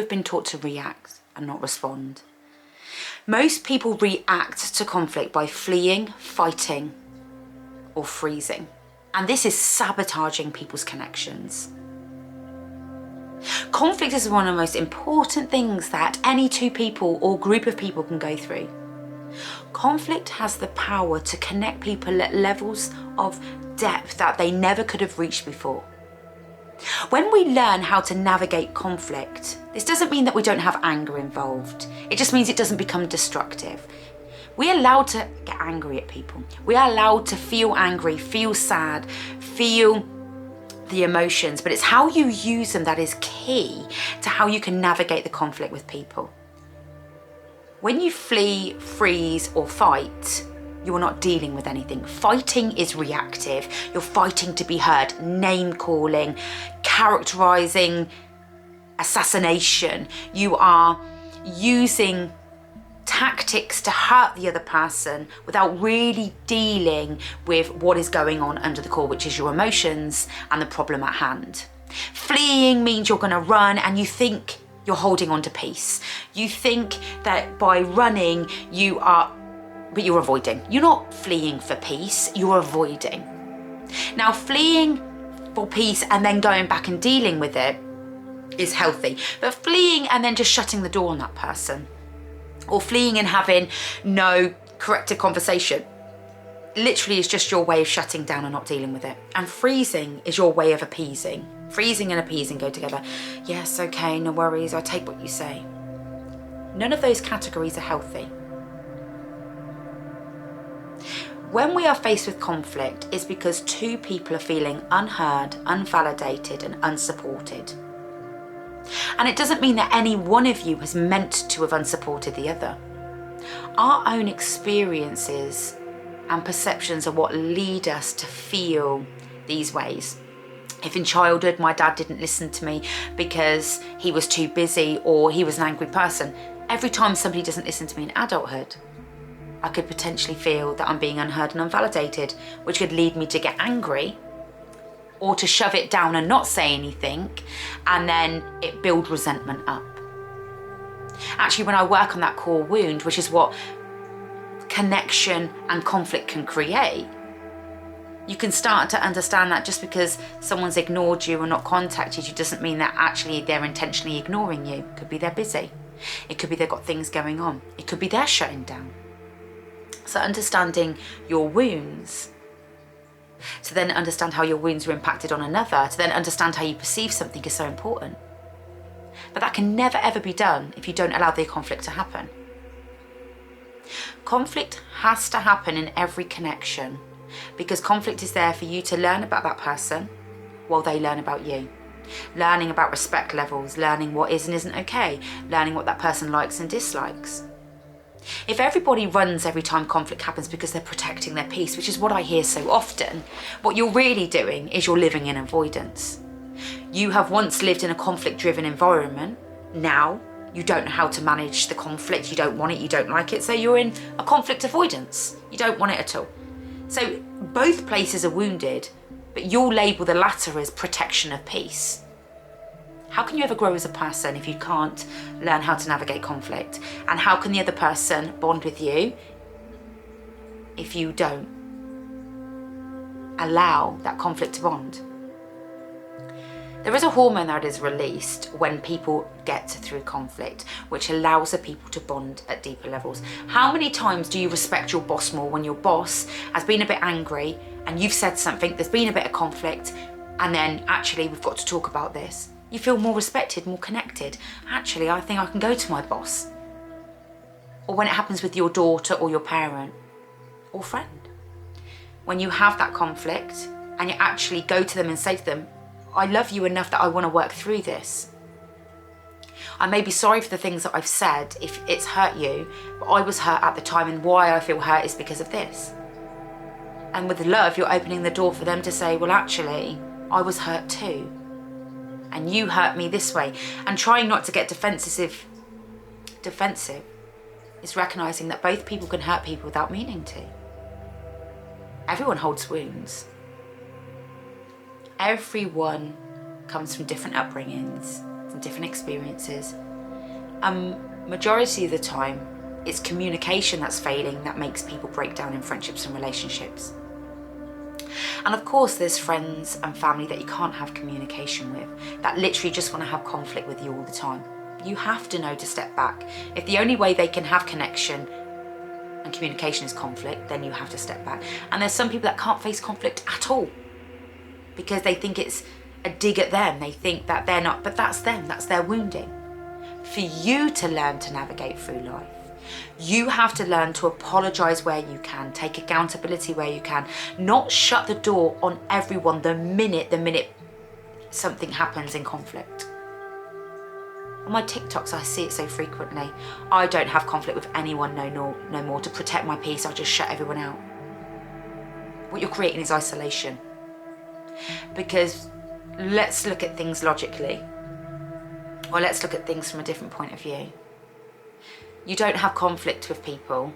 We've been taught to react and not respond. Most people react to conflict by fleeing, fighting, or freezing. And this is sabotaging people's connections. Conflict is one of the most important things that any two people or group of people can go through. Conflict has the power to connect people at levels of depth that they never could have reached before. When we learn how to navigate conflict, this doesn't mean that we don't have anger involved. It just means it doesn't become destructive. We're allowed to get angry at people. We are allowed to feel angry, feel sad, feel the emotions, but it's how you use them that is key to how you can navigate the conflict with people. When you flee, freeze, or fight, you are not dealing with anything. Fighting is reactive. You're fighting to be heard, name calling, characterizing, assassination. You are using tactics to hurt the other person without really dealing with what is going on under the core, which is your emotions and the problem at hand. Fleeing means you're going to run and you think you're holding on to peace. You think that by running but you're avoiding. You're not fleeing for peace, you're avoiding. Now, fleeing for peace and then going back and dealing with it is healthy, but fleeing and then just shutting the door on that person, or fleeing and having no corrective conversation, literally is just your way of shutting down and not dealing with it. And freezing is your way of appeasing. Freezing and appeasing go together. Yes, okay, no worries, I'll take what you say. None of those categories are healthy. When we are faced with conflict, it's because two people are feeling unheard, unvalidated, and unsupported. And it doesn't mean that any one of you has meant to have unsupported the other. Our own experiences and perceptions are what lead us to feel these ways. If in childhood my dad didn't listen to me because he was too busy or he was an angry person, every time somebody doesn't listen to me in adulthood, I could potentially feel that I'm being unheard and unvalidated, which could lead me to get angry or to shove it down and not say anything, and then it build resentment up. Actually, when I work on that core wound, which is what connection and conflict can create, you can start to understand that just because someone's ignored you or not contacted you doesn't mean that actually they're intentionally ignoring you. It could be they're busy. It could be they've got things going on. It could be they're shutting down. So understanding your wounds, to then understand how your wounds are impacted on another, to then understand how you perceive something is so important. But that can never ever be done if you don't allow the conflict to happen. Conflict has to happen in every connection because conflict is there for you to learn about that person while they learn about you. Learning about respect levels, learning what is and isn't okay, learning what that person likes and dislikes. If everybody runs every time conflict happens because they're protecting their peace, which is what I hear so often, what you're really doing is you're living in avoidance. You have once lived in a conflict-driven environment. Now you don't know how to manage the conflict. You don't want it, you don't like it, so you're in a conflict avoidance. You don't want it at all. So both places are wounded, but you'll label the latter as protection of peace. How can you ever grow as a person if you can't learn how to navigate conflict? And how can the other person bond with you if you don't allow that conflict to bond? There is a hormone that is released when people get through conflict, which allows the people to bond at deeper levels. How many times do you respect your boss more when your boss has been a bit angry and you've said something, there's been a bit of conflict, and then actually we've got to talk about this? You feel more respected, more connected. Actually, I think I can go to my boss. Or when it happens with your daughter or your parent or friend. When you have that conflict and you actually go to them and say to them, I love you enough that I want to work through this. I may be sorry for the things that I've said if it's hurt you, but I was hurt at the time and why I feel hurt is because of this. And with love, you're opening the door for them to say, well, actually, I was hurt too. And you hurt me this way. And trying not to get defensive is recognizing that both people can hurt people without meaning to. Everyone holds wounds. Everyone comes from different upbringings, from different experiences, Majority of the time, it's communication that's failing that makes people break down in friendships and relationships. And of course, there's friends and family that you can't have communication with, that literally just want to have conflict with you all the time. You have to know to step back. If the only way they can have connection and communication is conflict, then you have to step back. And there's some people that can't face conflict at all because they think it's a dig at them. They think that they're not, but that's them, that's their wounding. For you to learn to navigate through life, you have to learn to apologise where you can, take accountability where you can, not shut the door on everyone the minute something happens in conflict. On my TikToks, I see it so frequently. I don't have conflict with anyone no more. To protect my peace, I just shut everyone out. What you're creating is isolation. Because let's look at things logically, or let's look at things from a different point of view. You don't have conflict with people,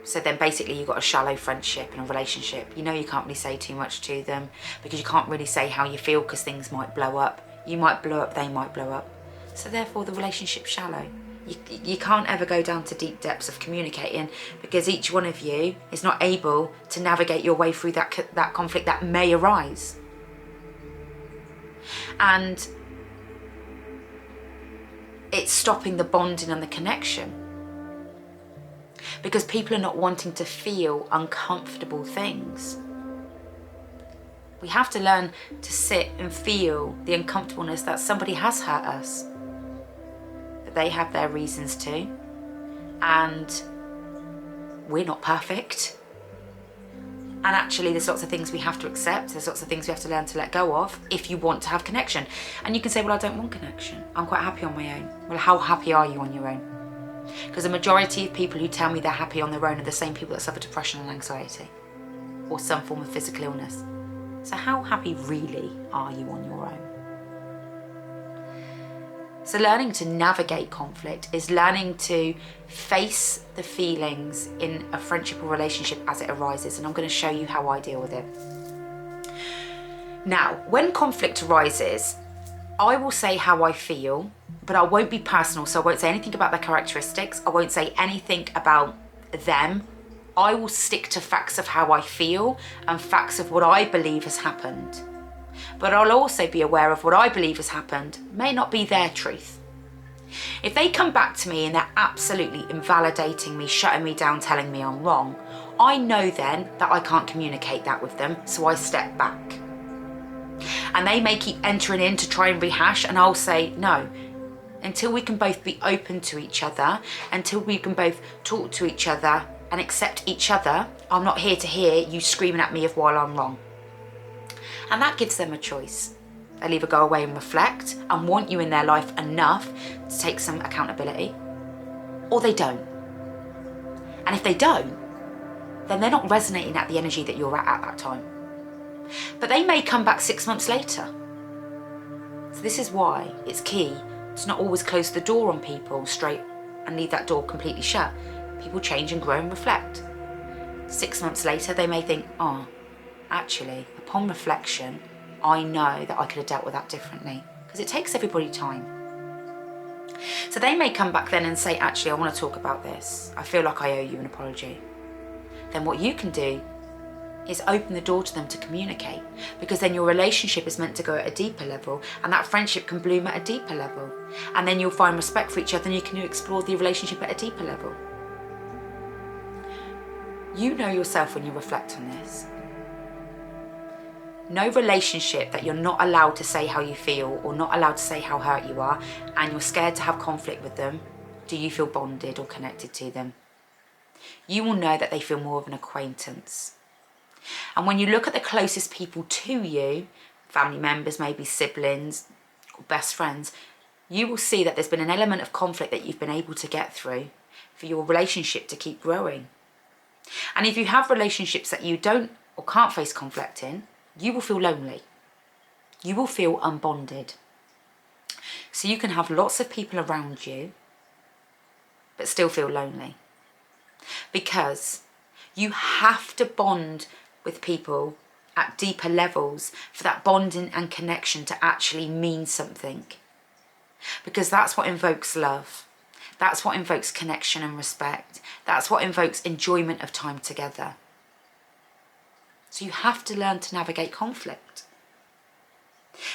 so then basically you've got a shallow friendship and a relationship. You know you can't really say too much to them because you can't really say how you feel because things might blow up. You might blow up, they might blow up. So therefore the relationship's shallow. You can't ever go down to deep depths of communicating because each one of you is not able to navigate your way through that conflict that may arise. And it's stopping the bonding and the connection because people are not wanting to feel uncomfortable things. We have to learn to sit and feel the uncomfortableness that somebody has hurt us, that they have their reasons to, and we're not perfect. And actually there's lots of things we have to accept, there's lots of things we have to learn to let go of if you want to have connection. And you can say, well, I don't want connection, I'm quite happy on my own. Well, how happy are you on your own? Because the majority of people who tell me they're happy on their own are the same people that suffer depression and anxiety or some form of physical illness. So how happy really are you on your own? So learning to navigate conflict is learning to face the feelings in a friendship or relationship as it arises, and I'm going to show you how I deal with it. Now, when conflict arises, I will say how I feel, but I won't be personal, so I won't say anything about their characteristics, I won't say anything about them. I will stick to facts of how I feel and facts of what I believe has happened. But I'll also be aware of what I believe has happened may not be their truth. If they come back to me and they're absolutely invalidating me, shutting me down, telling me I'm wrong, I know then that I can't communicate that with them, so I step back. And they may keep entering in to try and rehash, and I'll say no. Until we can both be open to each other, until we can both talk to each other and accept each other, I'm not here to hear you screaming at me of while I'm wrong. And that gives them a choice. They'll either go away and reflect and want you in their life enough to take some accountability, or they don't. And if they don't, then they're not resonating at the energy that you're at that time. But they may come back 6 months later. So this is why it's key to not always close the door on people straight and leave that door completely shut. People change and grow and reflect. 6 months later, they may think, oh, actually, upon reflection, I know that I could have dealt with that differently, because it takes everybody time. So they may come back then and say, actually, I want to talk about this. I feel like I owe you an apology. Then what you can do is open the door to them to communicate, because then your relationship is meant to go at a deeper level, and that friendship can bloom at a deeper level. And then you'll find respect for each other and you can explore the relationship at a deeper level. You know yourself when you reflect on this. No relationship that you're not allowed to say how you feel or not allowed to say how hurt you are, and you're scared to have conflict with them, do you feel bonded or connected to them. You will know that they feel more of an acquaintance. And when you look at the closest people to you, family members, maybe siblings or best friends, you will see that there's been an element of conflict that you've been able to get through for your relationship to keep growing. And if you have relationships that you don't or can't face conflict in, you will feel lonely. You will feel unbonded. So you can have lots of people around you, but still feel lonely. Because you have to bond with people at deeper levels for that bonding and connection to actually mean something. Because that's what invokes love. That's what invokes connection and respect. That's what invokes enjoyment of time together. So you have to learn to navigate conflict.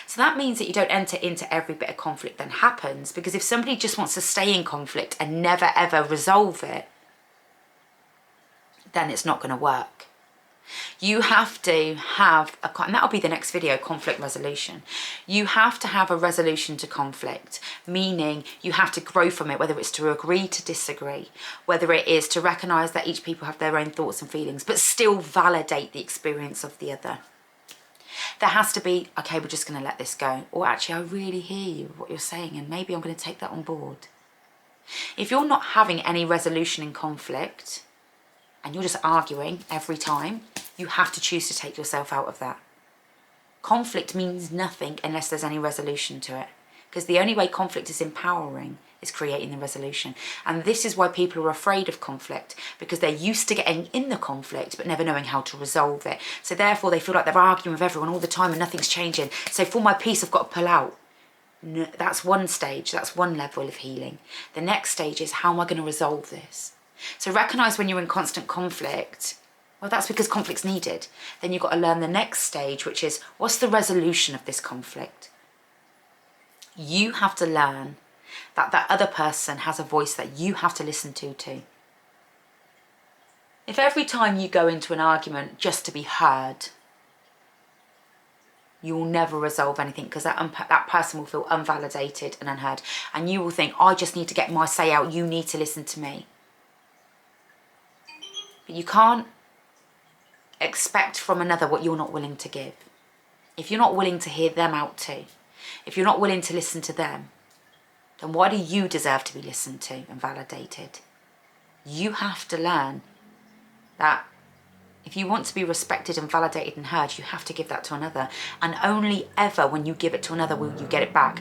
So that means that you don't enter into every bit of conflict that happens, because if somebody just wants to stay in conflict and never ever resolve it, then it's not going to work. You have to have and that'll be the next video, conflict resolution. You have to have a resolution to conflict, meaning you have to grow from it, whether it's to agree to disagree, whether it is to recognize that each people have their own thoughts and feelings, but still validate the experience of the other. There has to be, okay, we're just going to let this go. Or actually, I really hear you, what you're saying, and maybe I'm going to take that on board. If you're not having any resolution in conflict, and you're just arguing every time, you have to choose to take yourself out of that. Conflict means nothing unless there's any resolution to it. Because the only way conflict is empowering is creating the resolution. And this is why people are afraid of conflict, because they're used to getting in the conflict but never knowing how to resolve it. So therefore they feel like they're arguing with everyone all the time and nothing's changing. So for my peace, I've got to pull out. No, that's one stage, that's one level of healing. The next stage is, how am I going to resolve this? So recognise when you're in constant conflict, well, that's because conflict's needed. Then you've got to learn the next stage, which is, what's the resolution of this conflict? You have to learn that that other person has a voice that you have to listen to too. If every time you go into an argument just to be heard, you will never resolve anything, because that person will feel unvalidated and unheard. And you will think, I just need to get my say out, you need to listen to me. But you can't expect from another what you're not willing to give. If you're not willing to hear them out too, if you're not willing to listen to them, then why do you deserve to be listened to and validated? You have to learn that if you want to be respected and validated and heard, you have to give that to another. And only ever when you give it to another will you get it back.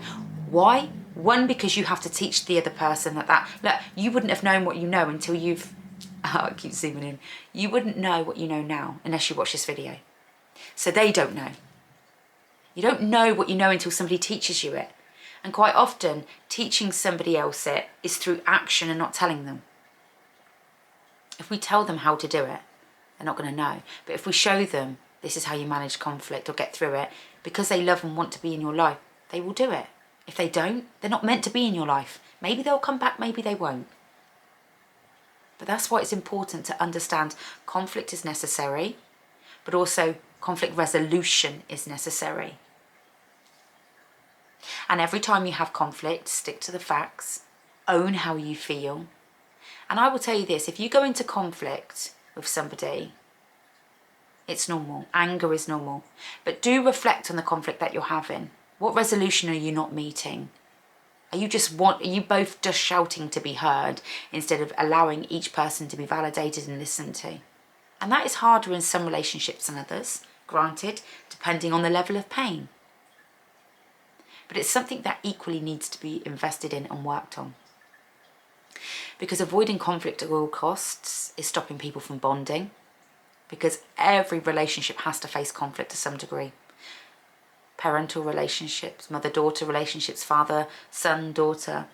Why? One, because you have to teach the other person that look, you wouldn't have known what you know until you've, I keep zooming in. You wouldn't know what you know now unless you watch this video. So they don't know. You don't know what you know until somebody teaches you it. And quite often, teaching somebody else it is through action and not telling them. If we tell them how to do it, they're not going to know. But if we show them this is how you manage conflict or get through it, because they love and want to be in your life, they will do it. If they don't, they're not meant to be in your life. Maybe they'll come back, maybe they won't. But that's why it's important to understand conflict is necessary, but also conflict resolution is necessary. And every time you have conflict, stick to the facts, own how you feel. And I will tell you this, if you go into conflict with somebody, it's normal. Anger is normal. But do reflect on the conflict that you're having. What resolution are you not meeting? Are you both just shouting to be heard instead of allowing each person to be validated and listened to? And that is harder in some relationships than others, granted, depending on the level of pain. But it's something that equally needs to be invested in and worked on. Because avoiding conflict at all costs is stopping people from bonding. Because every relationship has to face conflict to some degree. Parental relationships, mother-daughter relationships, father-son-daughter,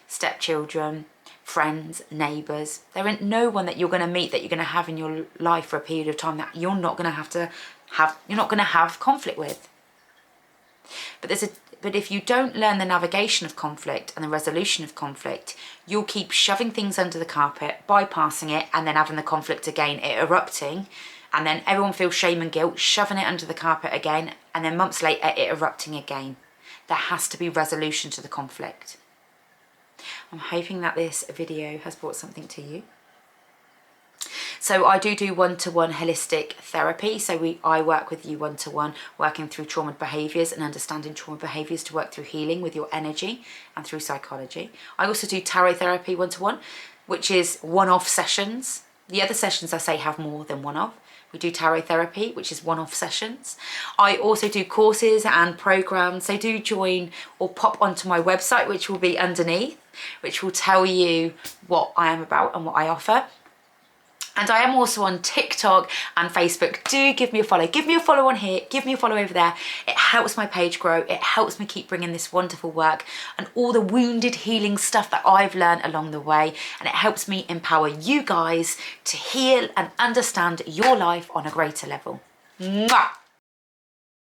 stepchildren, friends, neighbours. There ain't no one that you're going to meet that you're going to have in your life for a period of time that you're not going to have conflict with. But if you don't learn the navigation of conflict and the resolution of conflict, you'll keep shoving things under the carpet, bypassing it, and then having the conflict again, it erupting, and then everyone feels shame and guilt, shoving it under the carpet again, and then months later it erupting again. There has to be resolution to the conflict. I'm hoping that this video has brought something to you. So I do one-to-one holistic therapy. So I work with you one-to-one, working through trauma behaviours and understanding trauma behaviours to work through healing with your energy and through psychology. I also do tarot therapy one-to-one, which is one-off sessions. The other sessions I say have more than one-off. We do tarot therapy, which is one-off sessions. I also do courses and programs. So do join or pop onto my website, which will be underneath, which will tell you what I am about and what I offer. And I am also on TikTok and Facebook. Do give me a follow. Give me a follow on here. Give me a follow over there. It helps my page grow. It helps me keep bringing this wonderful work and all the wounded healing stuff that I've learned along the way. And it helps me empower you guys to heal and understand your life on a greater level. Mwah!